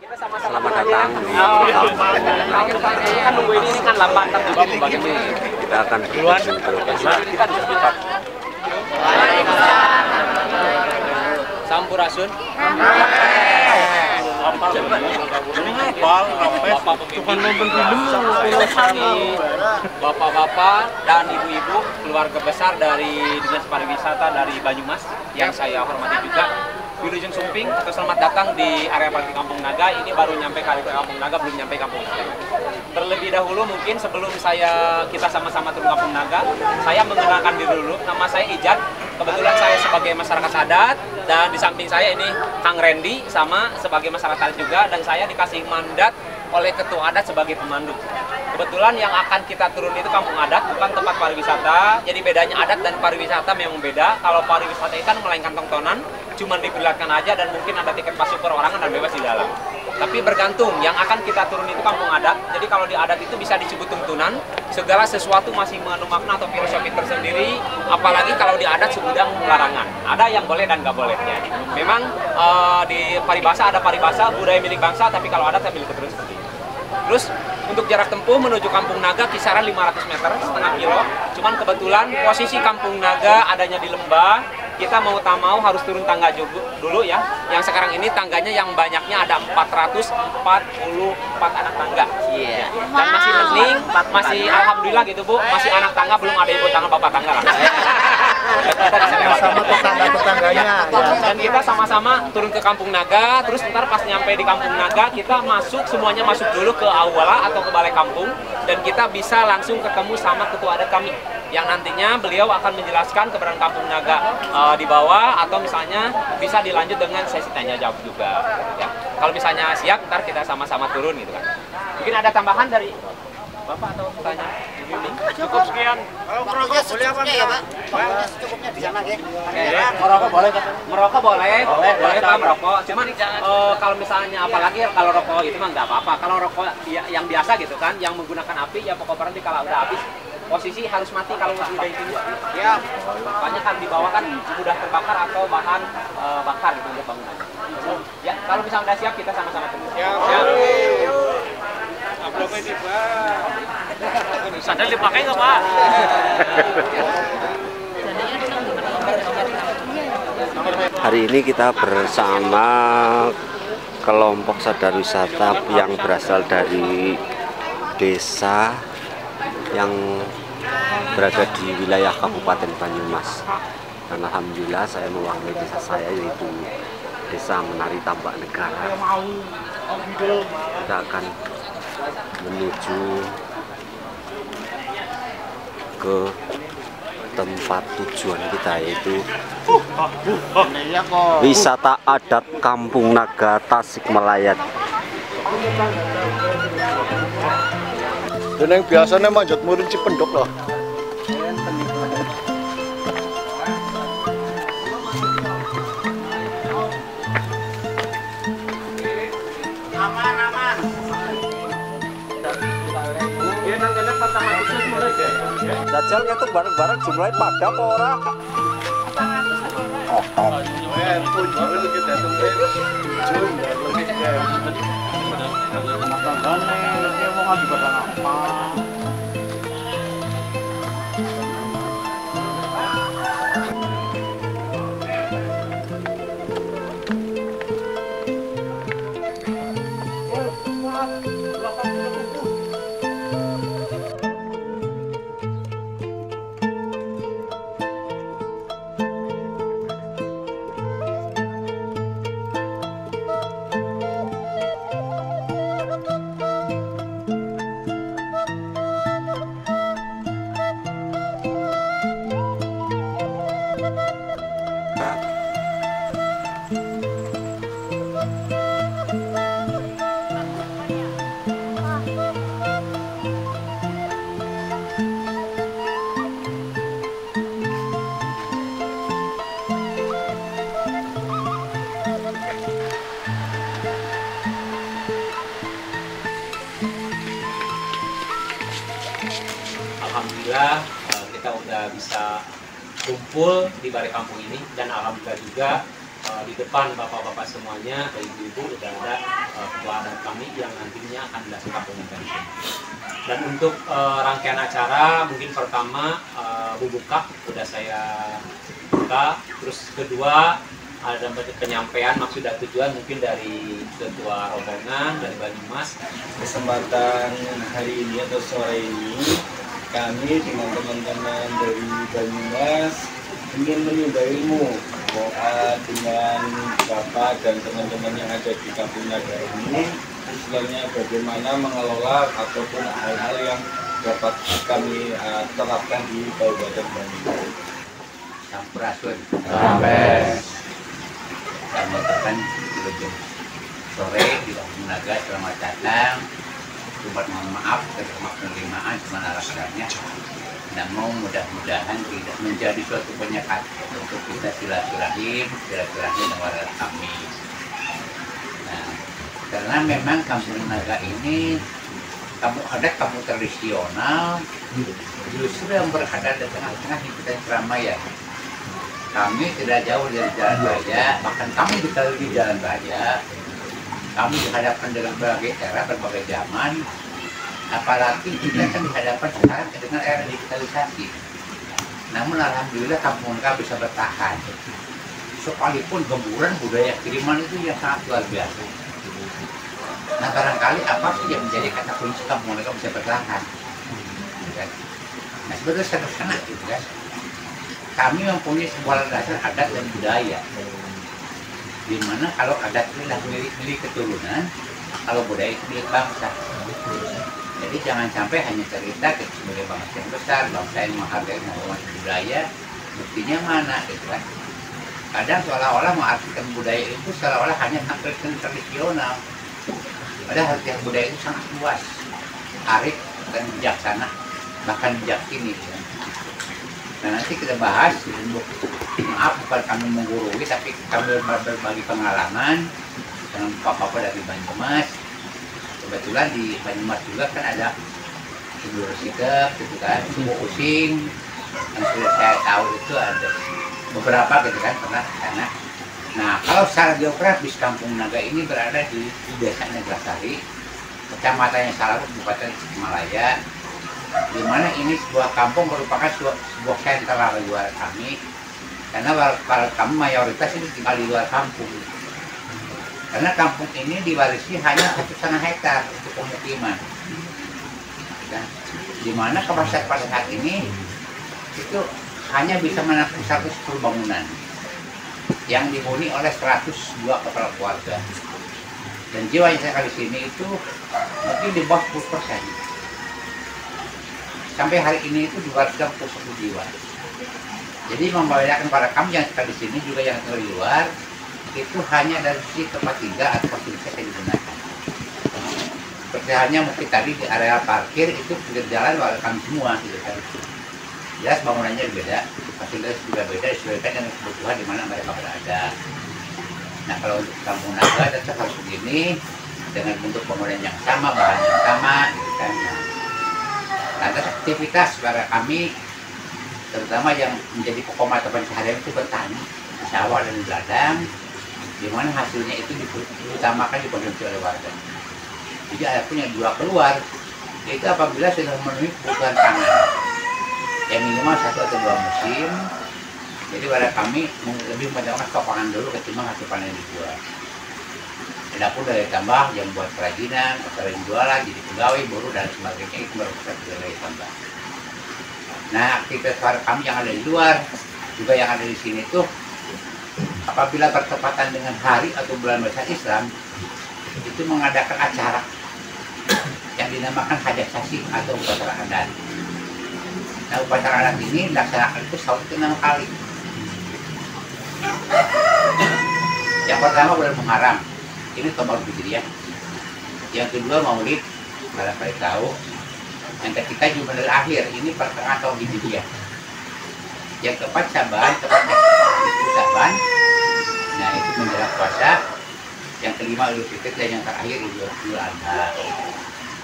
Selamat datang di kan nunggu ini kan lambat kita akan berkunjung ke lokasi. Sampurasun. Bapak-bapak dan ibu-ibu keluarga besar dari Dinas Pariwisata dari Banyumas yang saya hormati juga. Wilujeng Sumping, atau selamat datang di area parkir Kampung Naga. Ini baru nyampe kali ke Kampung Naga, belum nyampe Kampung Naga. Terlebih dahulu mungkin sebelum kita sama-sama turun Kampung Naga, saya mengenalkan diri dulu. Nama saya Ijat. Kebetulan saya sebagai masyarakat adat dan di samping saya ini Kang Randy sama sebagai masyarakat adat juga, dan saya dikasih mandat oleh ketua adat sebagai pemandu. Kebetulan yang akan kita turun itu kampung adat, bukan tempat pariwisata. Jadi bedanya adat dan pariwisata memang beda. Kalau pariwisata itu kan melainkan tontonan, cuma diperlihatkan aja dan mungkin ada tiket masuk perorangan dan bebas di dalam. Tapi bergantung, yang akan kita turun itu kampung adat. Jadi kalau di adat itu bisa disebut tuntunan, segala sesuatu masih mengandung makna atau filosofi tersendiri. Apalagi kalau di adat segudang larangan. Ada yang boleh dan nggak bolehnya. Memang di paribasa ada paribasa, budaya milik bangsa, tapi kalau adat saya milik keturunan seperti itu. Terus untuk jarak tempuh menuju Kampung Naga kisaran 500 meter, setengah kilo. Cuman kebetulan posisi Kampung Naga adanya di lembah, kita mau tak mau harus turun tangga dulu ya. Yang sekarang ini tangganya yang banyaknya ada 444 anak tangga. Iya. Dan masih learning, masih alhamdulillah gitu Bu, masih anak tangga, belum ada ibu tangga, bapak tangga lah. Sama tetangga-tetangganya. Dan kita sama-sama turun ke Kampung Naga, terus ntar pas nyampe di Kampung Naga kita semuanya masuk dulu ke aula atau ke balai kampung, dan kita bisa langsung ketemu sama ketua adat kami yang nantinya beliau akan menjelaskan keberadaan Kampung Naga di bawah, atau misalnya bisa dilanjut dengan sesi tanya jawab juga ya. Kalau misalnya siap, ntar kita sama-sama turun gitu kan. Mungkin ada tambahan dari Bapak atau tanya? Cukup sekian. Kalau merokok boleh apa ya, Pak? Cukupnya di sana, ya. Merokok boleh, merokok boleh Pak, merokok. Cuman kalau misalnya apalagi kalau rokok itu mah nggak apa-apa. Kalau rokok yang biasa gitu kan, yang menggunakan api ya pokoknya nanti kalau udah habis posisi harus mati kalau masih udah itu. Ya, makanya kan di bawah kan sudah terbakar atau bahan bakar gitu untuk bangunan. Ya, kalau misalnya udah siap kita sama-sama tunggu. Ya. Sadar dipakai nggak Pak? Hari ini kita bersama kelompok sadar wisata yang berasal dari desa yang berada di wilayah Kabupaten Banyumas. Dan alhamdulillah saya mewakili desa saya, yaitu Desa Menari Tambak Negara. Kita akan menuju ke tempat tujuan kita, yaitu wisata adat Kampung Naga Tasikmalaya. Dan yang biasanya manjat murid Cipendok loh. Dajjal itu bareng-bareng jumlahnya pada apa ora? Alhamdulillah kita udah bisa kumpul di balai kampung ini, dan alhamdulillah juga di depan bapak-bapak semuanya, ibu-ibu udah ada ketua kami yang nantinya akan dilaksanakan kampung naga di sini. Dan untuk rangkaian acara mungkin pertama buka udah saya buka, terus kedua ada penyampaian maksud dan tujuan mungkin dari ketua rombongan dari Banyumas. Kesempatan hari ini atau sore ini kami dengan teman-teman dari Banyumas ingin menimba ilmu dengan Bapak dan teman-teman yang ada di Kampung Naga ini, istilahnya bagaimana mengelola ataupun hal-hal yang dapat kami terapkan di Kabupaten Banyumas. Sampurasun. Sampai. Dan merupakan sore di Kampung Naga, selamat datang. Mohon maaf terima penerimaan cuma alasannya. Namun mudah-mudahan tidak menjadi suatu penyekat untuk kita silaturahim dengan warga kami. Nah, karena memang Kampung Naga ini kampung tradisional, justru yang berada di tengah-tengah hiburan keramaian. Kami tidak jauh dari jalan raya, bahkan kami di jalan raya. Kami dihadapkan dengan berbagai era, berbagai zaman. Apalagi kita kan dihadapkan sekarang dengan era digitalisasi. Namun alhamdulillah Kampung Naga bisa bertahan. Sekalipun gemburan budaya kiriman itu yang sangat luar biasa. Nah barangkali apa sih yang menjadi kata kunci Kampung Naga bisa bertahan? Nah sebetulnya sederhana gitu kan. Kami mempunyai sebuah dasar adat dan budaya. Di mana kalau adat ini adalah milik keturunan, kalau budaya itu milik bangsa. Jadi jangan sampai hanya cerita kita sebagai bangsa yang besar, bangsa yang menghargai menghormati budaya, buktinya mana gitu kan. Kadang seolah-olah mengartikan budaya itu seolah-olah hanya tradisional. Padahal arti budaya itu sangat luas, arif dan bijaksana, bahkan bijaksini. Gitu. Nah nanti kita bahas, maaf bukan kami menggurui, tapi kami berbagi pengalaman dengan bapak-bapak dari Banyumas. Kebetulan di Banyumas juga kan ada Ibu Sikep, gitu kan, Ibu Using, yang sudah saya tahu itu ada beberapa gitu kan pernah ke sana. Nah kalau secara geografis Kampung Naga ini berada di Desa Neglasari, Kecamatannya Salawu, Kabupaten Tasikmalaya, di mana ini sebuah kampung merupakan sebuah sentral di luar kami, karena para kami mayoritas ini tinggal di luar kampung. Karena kampung ini diwarisi hanya 1,5 hektar untuk pemukiman. Dan di mana kapasitas pada saat ini itu hanya bisa menampung 110 bangunan yang dihuni oleh 102 kepala keluarga. Dan jiwa yang saya kali sini itu mungkin di bawah 10%. Sampai hari ini itu 261 jiwa. Jadi membayangkan para kami yang tinggal di sini juga yang tinggal di luar itu hanya dari sisi tempat tinggal atau fasilitas yang digunakan. Seperti halnya mungkin tadi di area parkir itu pinggir jalan warga kami semua gitu kan. Jelas bangunannya beda, fasilitas juga beda disesuaikan dengan kebutuhan di mana mereka berada. Nah kalau untuk Kampung Naga tetap harus begini dengan bentuk bangunan yang sama, bahan yang sama gitu kan. Lantas aktivitas para kami terutama yang menjadi pokok mata pencaharian itu bertani, sawah dan ladang, di mana hasilnya itu diutamakan dikonsumsi oleh warga. Jadi ada punya dua keluar, yaitu apabila sudah memenuhi kebutuhan pangan, yang minimal 1 atau 2 musim. Jadi pada kami lebih menjalankan stok pangan dulu ketimbang hasil panen dijual. Adapun dari tambah yang buat kerajinan, selain jualan, jadi pegawai, buruh dan sebagainya itu merupakan dari tambah. Nah aktivitas warga kami yang ada di luar juga yang ada di sini tuh apabila bertepatan dengan hari atau bulan besar Islam itu mengadakan acara yang dinamakan hajat sasi atau upacara adat. Nah upacara adat ini dilaksanakan itu setahun itu 6 kali. Yang pertama bulan Muharram, ini Tombol Hijriah. Yang kedua Maulid, barangkali tahu. Yang ketiga Jumadil Akhir, ini pertengahan tahun Hijriah. Yang keempat Syaban, tepatnya itu Syaban. Nah itu menjelang puasa. Yang kelima Idul Fitri dan yang terakhir Idul Adha.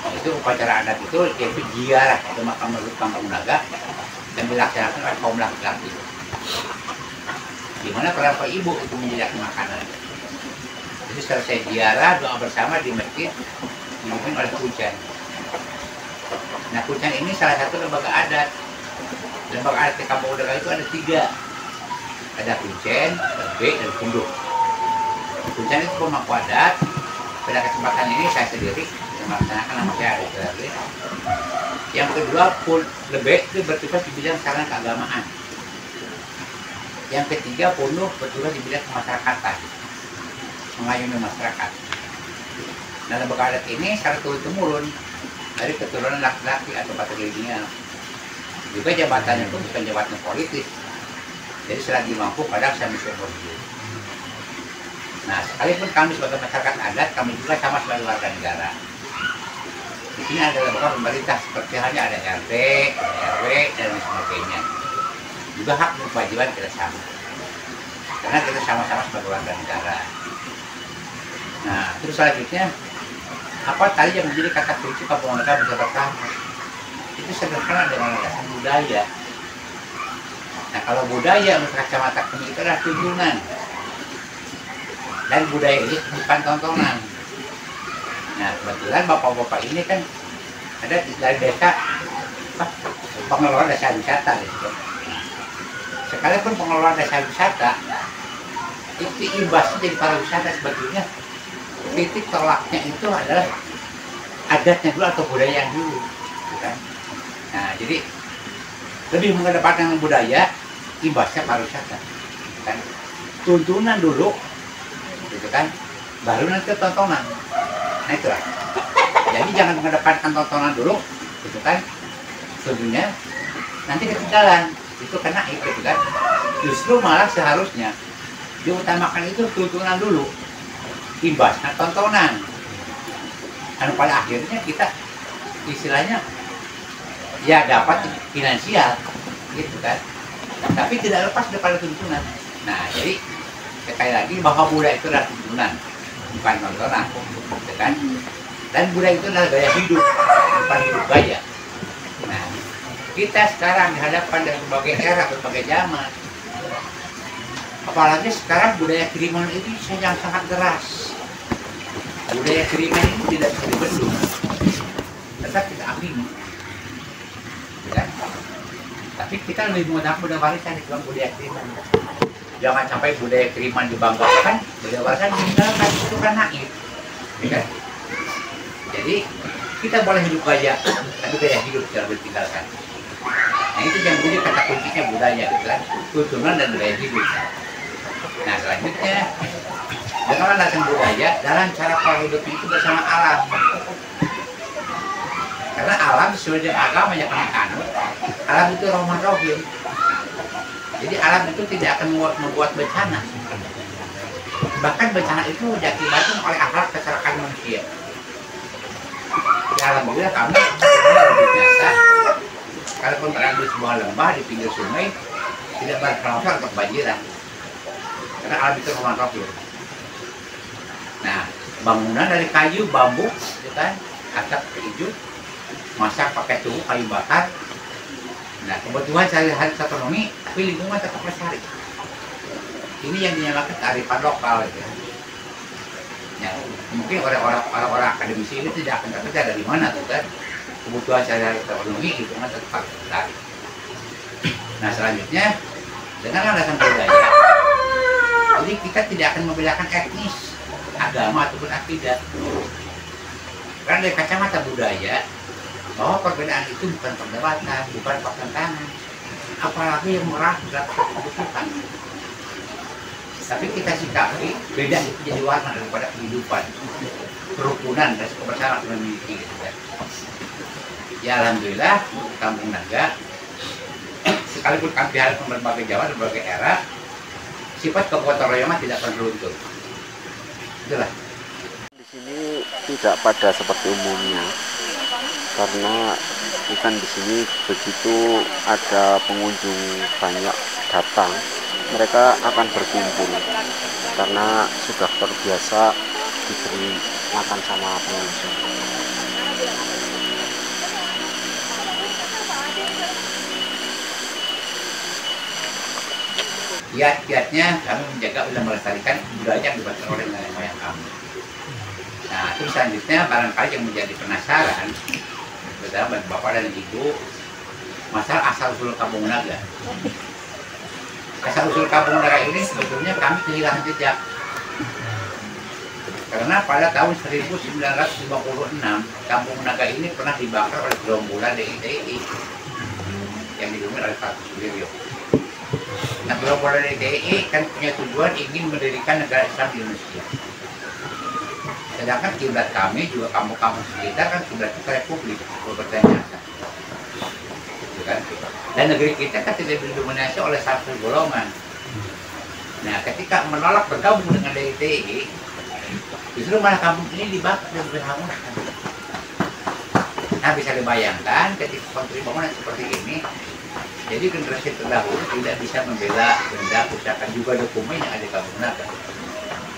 Nah, itu upacara adat itu yaitu ziarah ke makam Kampung Naga dan dilaksanakan oleh kaum laki-laki. Di mana para ibu itu menyediakan makanan. Jadi selesai ziarah, doa bersama di masjid dipimpin oleh Kuncen. Nah, Kuncen ini salah satu lembaga adat. Lembaga adat di Kampung Naga itu ada 3. Ada Kuncen, Lebek, dan Kunduk. Kuncen itu pemangku adat. Pada kesempatan ini saya sendiri yang melaksanakan, nama saya Ari Gerardi. Yang kedua, Lebek itu bertugas di bidang sarana keagamaan. Yang ketiga, Punduk bertugas di bidang kemasyarakatan, mengayomi masyarakat. Nah, lembaga adat ini secara turun-temurun dari keturunan laki-laki atau patrilineal. Juga jabatannya pun bukan jabatan politis. Jadi selagi mampu kadang saya bisa berjuang. Nah, sekalipun kami sebagai masyarakat adat, kami juga sama sebagai warga negara. Di sini ada lembaga pemerintah seperti halnya ada RT, RW, dan lain sebagainya. Juga hak dan kewajiban kita sama. Karena kita sama-sama sebagai warga negara. Nah, terus selanjutnya, apa tadi yang menjadi kata kunci Kampung Naga bisa bertahan? Itu sederhana dengan landasan budaya. Nah, kalau budaya menurut kacamata kami itu adalah tuntunan. Dan budaya ini bukan tontonan. Nah, kebetulan bapak-bapak ini kan ada dari desa pengelola desa wisata gitu. Sekalipun pengelola desa wisata itu imbasnya jadi pariwisata, sebetulnya titik tolaknya itu adalah adatnya dulu atau budaya yang dulu, kan? Nah, jadi lebih mengedepankan budaya, imbasnya pariwisata, kan? Tuntunan dulu, gitu kan? Baru nanti tontonan. Nah, itulah. Jadi jangan mengedepankan tontonan dulu, gitu kan? Tentunya nanti ketinggalan. Itu kena itu kan. Justru malah seharusnya diutamakan itu tuntunan dulu, imbasnya tontonan. Dan pada akhirnya kita istilahnya ya dapat finansial, gitu kan. Tapi tidak lepas daripada tuntunan. Nah, jadi sekali lagi bahwa budaya itu adalah tuntunan, bukan tontonan, gitu kan. Dan budaya itu adalah gaya hidup, bukan hidup gaya. Nah, kita sekarang dihadapkan dengan berbagai era, berbagai zaman. Apalagi sekarang budaya kiriman itu yang sangat deras. Budaya kiriman ini tidak bisa dibendung, tetap kita amini, ya. Tapi kita lebih menggunakan budaya warisan dibanding budaya kiriman. Jangan sampai budaya kiriman dibanggakan, budaya warisan ditinggalkan, itu kan naif, ya. Jadi kita boleh hidup gaya, tapi gaya hidup tidak boleh ditinggalkan. Nah, itu yang menjadi kata kuncinya budaya, gitu kan, tuntunan dan gaya hidup. Nah, selanjutnya dengan landasan budaya dalam cara pola hidupnya itu bersama alam. Karena alam sesuai dengan agama yang kami anut, alam itu rahman rahim. Jadi alam itu tidak akan membuat bencana. Bahkan bencana itu diakibatkan oleh akhlak kecelakaan manusia. Ya, alhamdulillah kami luar biasa. Kalaupun berada di sebuah lembah di pinggir sungai, tidak berkelongso atau kebanjiran. Karena alam itu rahman rahim. Nah, bangunan dari kayu, bambu, gitu kan, atap hijau, masak pakai tungku kayu bakar. Nah, kebutuhan sehari-hari ekonomi, tapi lingkungan tetap lestari. Ini yang dinamakan kearifan lokal, gitu. Ya, mungkin orang-orang akademisi ini tidak akan terkerja dari mana, tuh kan? Kebutuhan sehari-hari ekonomi, lingkungan tetap lestari. Nah, selanjutnya dengan landasan budaya, jadi kita tidak akan membedakan etnis, agama ataupun akidah. Karena dari kacamata budaya, bahwa perbedaan itu bukan perdebatan, bukan pertentangan, apalagi yang merat kebutuhan. Tapi kita sikapi beda itu jadi warna daripada kehidupan, kerukunan dan kebersamaan memiliki, gitu kan. Ya, alhamdulillah Kampung Naga, sekalipun kami dihadapkan berbagai zaman, berbagai era, sifat kegotong royongan tidak pernah luntur. Itulah. Di sini tidak pada seperti umumnya, karena ikan di sini begitu ada pengunjung banyak datang, mereka akan berkumpul karena sudah terbiasa diberi makan sama pengunjung. Kiat-kiatnya kami menjaga dan melestarikan budaya yang dibawakan oleh nenek moyang kami. Nah, terus selanjutnya barangkali yang menjadi penasaran bersama Bapak dan Ibu masalah asal-usul Kampung Naga. Asal-usul Kampung Naga ini sebetulnya kami kehilangan jejak. Karena pada tahun 1956 Kampung Naga ini pernah dibakar oleh gerombolan DITI yang dipimpin oleh Pak Sudiryo. Nah, gerombolan DITI kan punya tujuan ingin mendirikan negara Islam di Indonesia. Sedangkan kiblat kami juga kampung-kampung sekitar kan kiblatnya ke Republik berpercaya. Dan negeri kita kan tidak didominasi oleh satu golongan. Nah, ketika menolak bergabung dengan DITI, justru malah kampung ini dibakar dan berhanguskan. Nah, bisa dibayangkan ketika konflik bangunan seperti ini, jadi generasi terdahulu tidak bisa membela benda, pusaka, juga dokumen yang ada di Kampung Naga.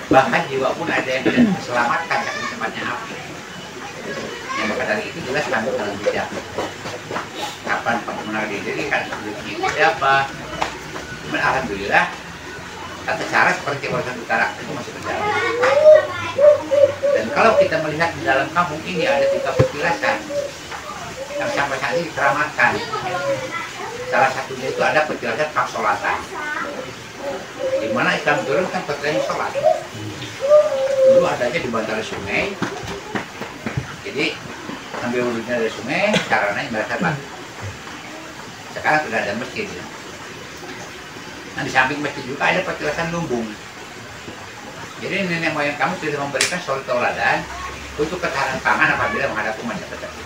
Bahkan jiwa pun ada yang tidak diselamatkan karena tempatnya api. Yang maka dari itu jelas kami dalam jejak. Kapan Kampung Naga didirikan, sebelumnya siapa? Cuman alhamdulillah tata cara seperti Kawasan Utara itu masih berjalan. Dan kalau kita melihat di dalam kampung ini ada 3 petilasan yang sampai saat ini dikeramatkan. Salah satunya itu ada petilasan Paksolatan, di mana Islam turun kan petilasan sholat. Dulu adanya di bantaran sungai, jadi ambil wudhunya dari sungai, caranya mereka batu. Sekarang sudah ada masjid. Nah, di samping masjid juga ada petilasan lumbung. Jadi nenek moyang kami sudah memberikan suri tauladan untuk ketahanan pangan apabila menghadapi masa tertentu.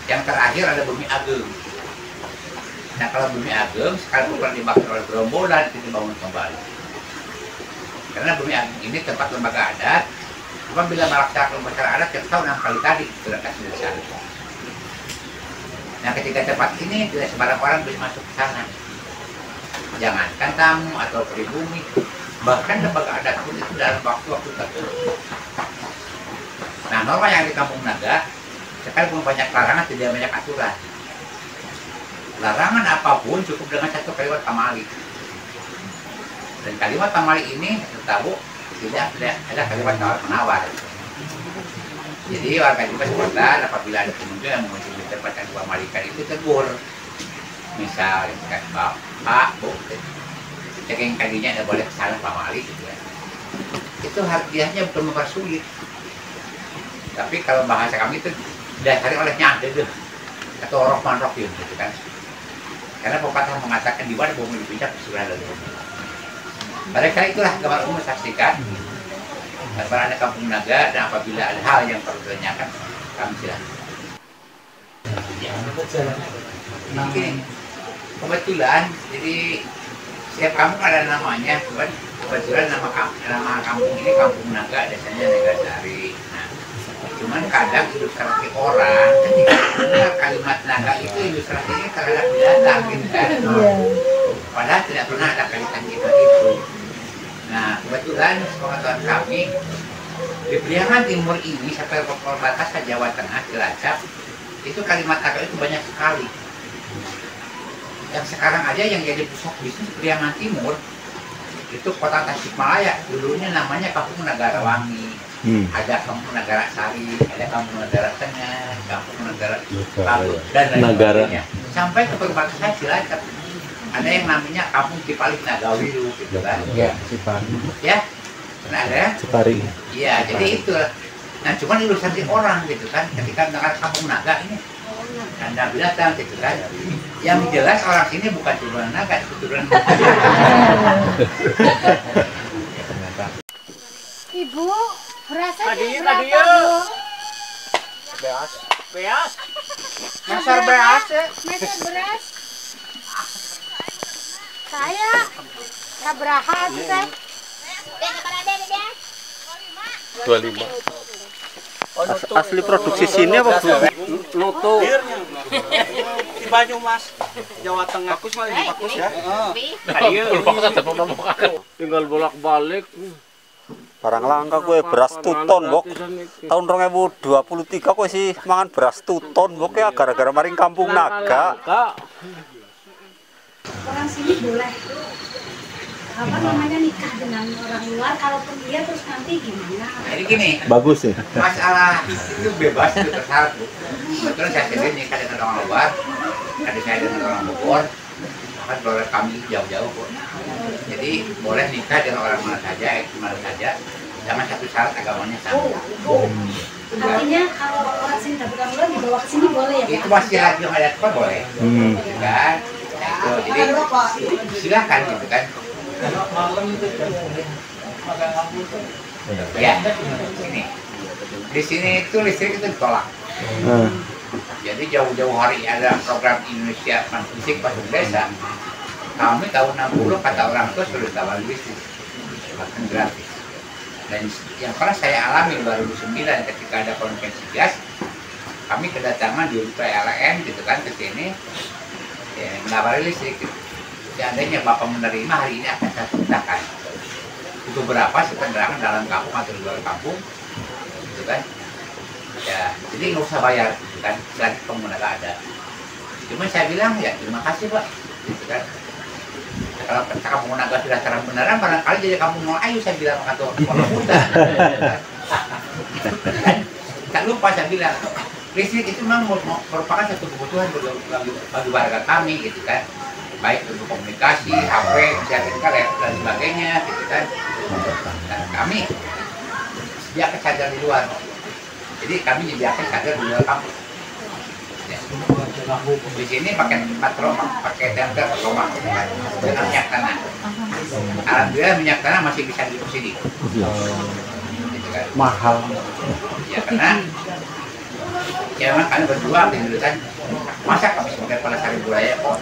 Yang terakhir ada Bumi Ageng. Nah, kalau Bumi Ageng sekarang bukan dibakar oleh gerombolan, itu dibangun kembali. Karena Bumi Ageng ini tempat lembaga adat. Apabila melaksanakan upacara adat setiap tahun 6 kali tadi berangkat dari sana. Nah, ketika tempat ini tidak sembarang orang bisa masuk ke sana. Jangankan tamu atau pribumi, bahkan lembaga adat pun itu dalam waktu-waktu tertentu. Nah, norma yang di Kampung Naga sekalipun banyak larangan, tidak banyak aturan. Larangan apapun cukup dengan satu kalimat tamali. Dan kalimat tamali ini tahu tidak ada kalimat tawar-menawar. Jadi warga juga sebentar apabila ada pengunjung yang mengunjungi tempat yang diamalikan itu tegur. Misal, Pak, Bu, yang tadinya tidak boleh kesana Pak Mali gitu ya. Itu hadiahnya bukan mempersulit. Tapi kalau bahasa kami itu didasari oleh nyade deh, atau rok-manrok gitu kan. Karena pepatah mengatakan di mana bumi dipijak sudah ada. Mereka itulah gambar umum saksikan. Karena ada Kampung Naga dan apabila ada hal yang perlu ditanyakan, kami silakan. Ini kebetulan, jadi setiap kampung ada namanya, kebetulan nama kampung ini Kampung Naga, desanya Nagasari. Nah, cuman kadang ilustrasi orang, kan kalimat naga itu ilustrasinya terhadap binatang gitu kan. Padahal tidak pernah ada kaitan kita itu. Nah, kebetulan sepengetahuan kami di Priangan Timur ini sampai ke perbatasan Jawa Tengah, Cilacap, itu kalimat naga itu banyak sekali. Yang sekarang aja yang jadi pusat bisnis Priangan Timur itu kota Tasikmalaya, dulunya namanya Kampung Nagara Wangi, ada Kampung Nagara Sari, ada Kampung Nagara Tengah, Kampung Nagara Lalu, dan lain sebagainya. Sampai ke perbatasan Cilacap ada yang namanya Kampung Cipalik Nagawilu gitu kan. Ya, Cipari. Ya, pernah ada? Cipari. Iya, jadi itu. Nah, cuman ilustrasi orang gitu kan, ketika dengar Kampung Naga ini Anda binatang gitu kan. Yang jelas orang sini bukan turunan naga, itu turunan Ibu, berasnya berapa, Bu? Beas. Masar beas ya. Masar beras. Saya Sabraha teh. 25. Asli produksi sini apa, Bu? Nutu. Di Banyumas, Jawa Tengah. Bagus mah ini bagus ya. Tinggal bolak-balik. Barang langka kue beras tuton, Bok. Tahun 2023 kue sih mangan beras tuton, Bok ya gara-gara maring Kampung Naga. orang sini boleh apa namanya nikah dengan orang luar, kalaupun dia terus nanti gimana? Jadi gini, Bagus ya. masalah itu bebas, itu terserah Bu. Kebetulan saya sendiri nikah dengan orang luar, adik saya dengan orang Bogor, maka keluarga kami jauh-jauh Bu. Jadi boleh nikah dengan orang mana saja, mana saja, sama satu syarat agamanya sama. Artinya kalau orang sini tapi orang luar dibawa ke sini boleh ya Pak? Itu masih lagi yang ada apa boleh, gitu kan? Nah, itu jadi silakan gitu kan. Ya, ini di sini itu listrik itu ditolak. Jadi jauh-jauh hari ada program Indonesia Fisik Pasung Desa. Kami tahun 60 kata orang tua sudah tawar listrik, bahkan gratis. Dan yang pernah saya alami 2009 ketika ada konvensi gas, kami kedatangan di PLN gitu kan ke sini, ya, menawari listrik. Gitu. Seandainya Bapak menerima hari ini akan saya ceritakan. Itu berapa sih penerangan dalam kampung atau di luar kampung, gitu kan? Ya, jadi nggak usah bayar, gitu kan? Selagi pengguna ada. Cuma saya bilang ya terima kasih Pak, gitu kan? Nah, kalau kampung Naga sudah terang beneran, barangkali jadi kampung Melayu saya bilang atau Pondok Muda. Tak lupa saya bilang listrik itu memang merupakan satu kebutuhan bagi warga kami, gitu kan? Baik untuk komunikasi, HP, kesehatan dan sebagainya, gitu kan. Nah, kami sediakan charger di luar. Jadi kami menyediakan charger di luar kampus. Ya. Di sini pakai rumah, pakai tempel rumah dengan minyak tanah. Alhamdulillah minyak tanah masih bisa disubsidi. Gitu kan. Mahal. Ya karena ya memang kami berdua gitu kan. Masa kami sebagai pelestari budaya kok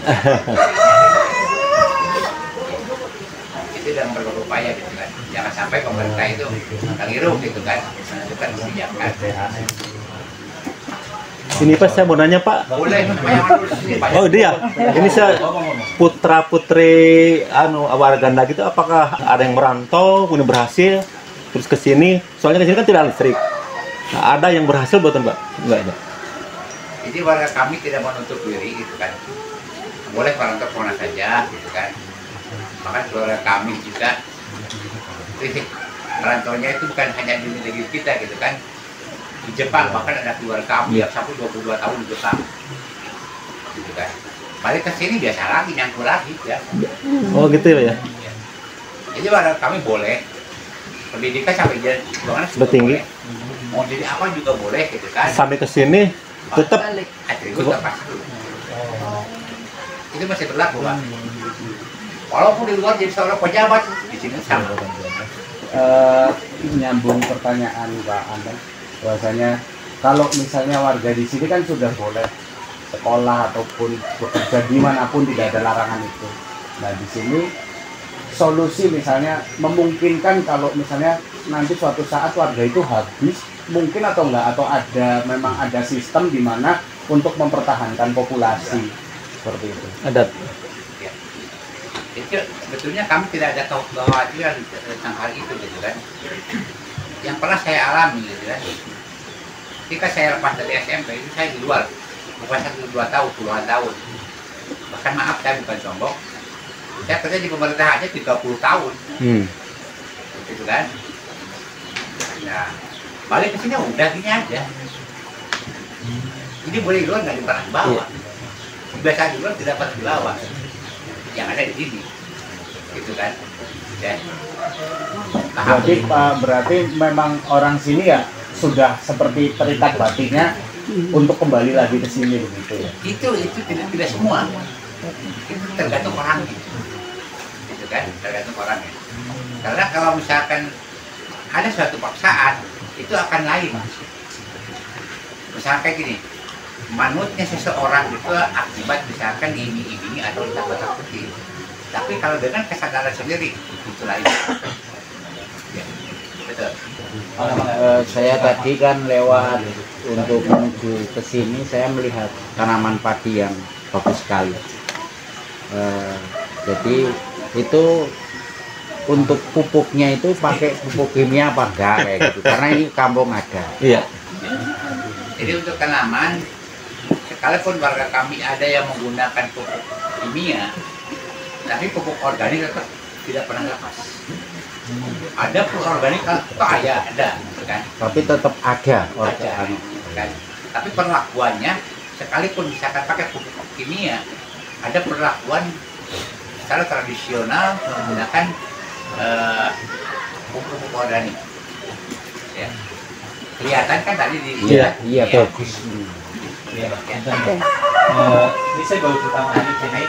itu dalam berupaya gitu kan, jangan sampai pemerintah itu keliru gitu kan menentukan kebijakan. Ini Pak, saya mau nanya Pak. Boleh, Oh dia, ini saya putra putri warga Naga itu apakah ada yang merantau kemudian berhasil terus ke sini? Soalnya ke sini kan tidak listrik. Nah, ada yang berhasil buatan Pak? Enggak ada. Jadi warga kami tidak menutup diri gitu kan, boleh merantau kemana saja gitu kan. Maka keluarga kami juga merantaunya itu bukan hanya di negeri kita gitu kan, di Jepang bahkan ada keluarga kami yang sampai 22 tahun di Jepang gitu kan. Balik ke sini biasa lagi, nyangkul lagi ya. Oh gitu ya? Jadi warga kami boleh pendidikan sampai jadi juga tinggi. boleh. Mau jadi apa juga boleh gitu kan. Sampai ke sini tetap atribut terpaksa dulu. Itu masih berlaku Pak. Walaupun di luar jadi seorang pejabat, di sini sama. Nyambung pertanyaan Pak Anton, bahwasanya kalau misalnya warga di sini kan sudah boleh sekolah ataupun bekerja dimanapun, tidak ada larangan itu. Nah di sini solusi misalnya memungkinkan kalau misalnya nanti suatu saat warga itu habis, mungkin atau enggak, atau ada memang ada sistem di mana untuk mempertahankan populasi seperti itu. Ada. Ya. Itu sebetulnya kami tidak ada kekhawatiran tentang hal itu gitu kan. Yang pernah saya alami gitu kan. Ketika saya lepas dari SMP itu saya di luar, bukan 1-2 tahun, puluhan tahun. Bahkan maaf saya bukan sombong. Saya kerja di pemerintah aja 30 tahun. Gitu kan. Nah, balik ke sini udah gini aja. Jadi boleh di luar nggak pernah dibawa. Biasa di luar tidak pernah dibawa. Yang ada di sini, gitu kan? Ya. Berarti memang orang sini ya sudah seperti terikat batinnya untuk kembali lagi ke sini begitu ya? Itu tidak semua. Itu tergantung orangnya. Gitu kan? Tergantung orangnya. Karena kalau misalkan ada suatu paksaan, itu akan lain. Misalkan kayak gini, manutnya seseorang itu akibat misalkan diiming-imingi atau ditakut-takuti. Tapi kalau dengan kesadaran sendiri, itu lain. Ya, betul. Saya tadi kan lewat untuk menuju ke sini, saya melihat tanaman padi yang bagus sekali. Jadi itu untuk pupuknya itu pakai pupuk kimia apa enggak kayak gitu, karena ini kampung ada. Iya. Jadi untuk tanaman, sekalipun warga kami ada yang menggunakan pupuk kimia, Tapi pupuk organik tetap tidak pernah lepas. Ada pupuk organik ada, kan? Tapi tetap ada Ada, kan? Tapi perlakuannya sekalipun misalkan pakai pupuk kimia, ada perlakuan secara tradisional menggunakan pupuk organik. Ya. Kelihatan kan tadi di iya bagus. Ya, ini saya baru pertama kali sini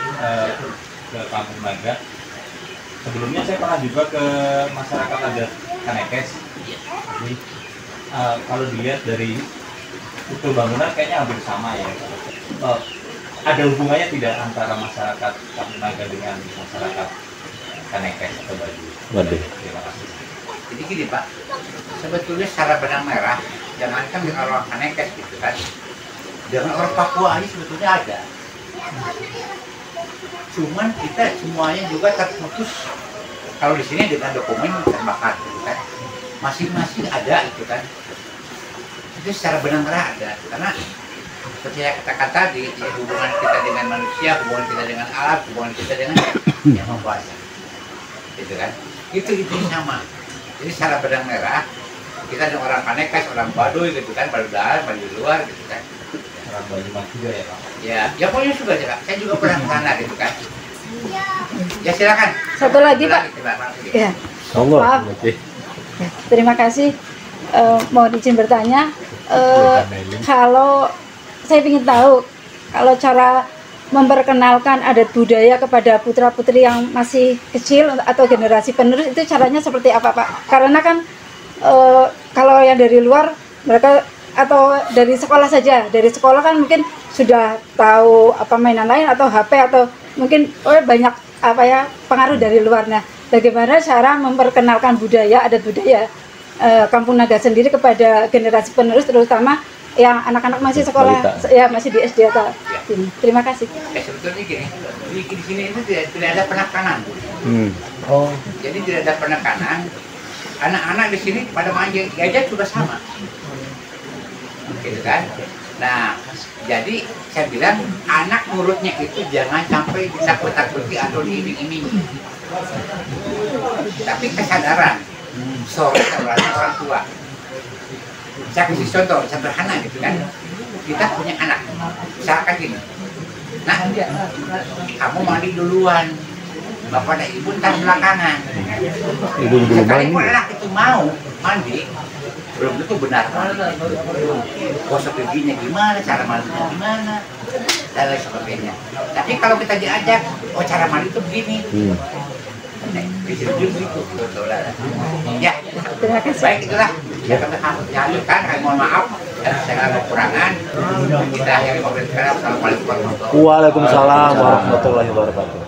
ke Kampung Naga. Sebelumnya saya pernah juga ke masyarakat adat Kanekes. Jadi kalau dilihat dari struktur bangunan kayaknya hampir sama ya. Ada hubungannya tidak antara masyarakat Kampung Naga dengan masyarakat Kanekes atau Baduy? Terima kasih. Jadi gini Pak, sebetulnya secara benang merah, jangankan dengan orang Kanekes gitu kan, dengan orang Papua aja sebetulnya ada. Cuman kita semuanya juga terputus. Kalau di sini dengan dokumen terbakar gitu kan, masing-masing ada gitu kan. Itu secara benang merah ada, karena seperti yang katakan tadi, ya, hubungan kita dengan manusia, hubungan kita dengan alam, hubungan kita dengan yang Maha Kuasa, gitu kan. Itu sama. Jadi secara benang merah, kita dengan orang Kanekes, orang Baduy gitu kan, Baduy dalam, Baduy luar gitu kan. Orang Banyumas juga ya Pak? Ya pokoknya juga aja Kak. Saya juga pernah ke sana gitu kan. Ya silakan. Satu lagi Pak. Ya. Maaf. Ya, terima kasih. Mohon izin bertanya. Kalau saya ingin tahu, kalau cara memperkenalkan adat budaya kepada putra-putri yang masih kecil atau generasi penerus itu caranya seperti apa Pak? Karena kan kalau yang dari luar mereka atau dari sekolah saja, dari sekolah kan mungkin sudah tahu apa mainan lain atau HP atau mungkin banyak apa ya pengaruh dari luarnya. Bagaimana cara memperkenalkan budaya, adat budaya Kampung Naga sendiri kepada generasi penerus terutama yang anak-anak masih sekolah, ya masih di SD atau ini. Terima kasih. Sebetulnya gini, di sini itu tidak ada penekanan. Oh, jadi tidak ada penekanan. Anak-anak di sini pada main gadget sudah sama, gitu kan? Nah, jadi saya bilang anak nurutnya itu jangan sampai ditakut-takuti atau diiming-imingi. Tapi kesadaran, kesadaran orang tua. Saya kasih contoh sederhana gitu kan, kita punya anak, misalkan gini, nah kamu mandi duluan, bapak dan ibu ntar belakangan. Sekalipun anak itu mau mandi, belum tentu benar mandi. Gosok giginya gimana, cara mandinya gimana, dan lain sebagainya. Tapi kalau kita diajak, oh cara mandi itu begini. Ya, terima kasih. Baik itulah. Ya kami lanjutkan, kami mohon maaf saya ada kekurangan. Kita akhiri ngobrol sekarang. Assalamualaikum warahmatullahi wabarakatuh. Waalaikumsalam warahmatullahi wabarakatuh.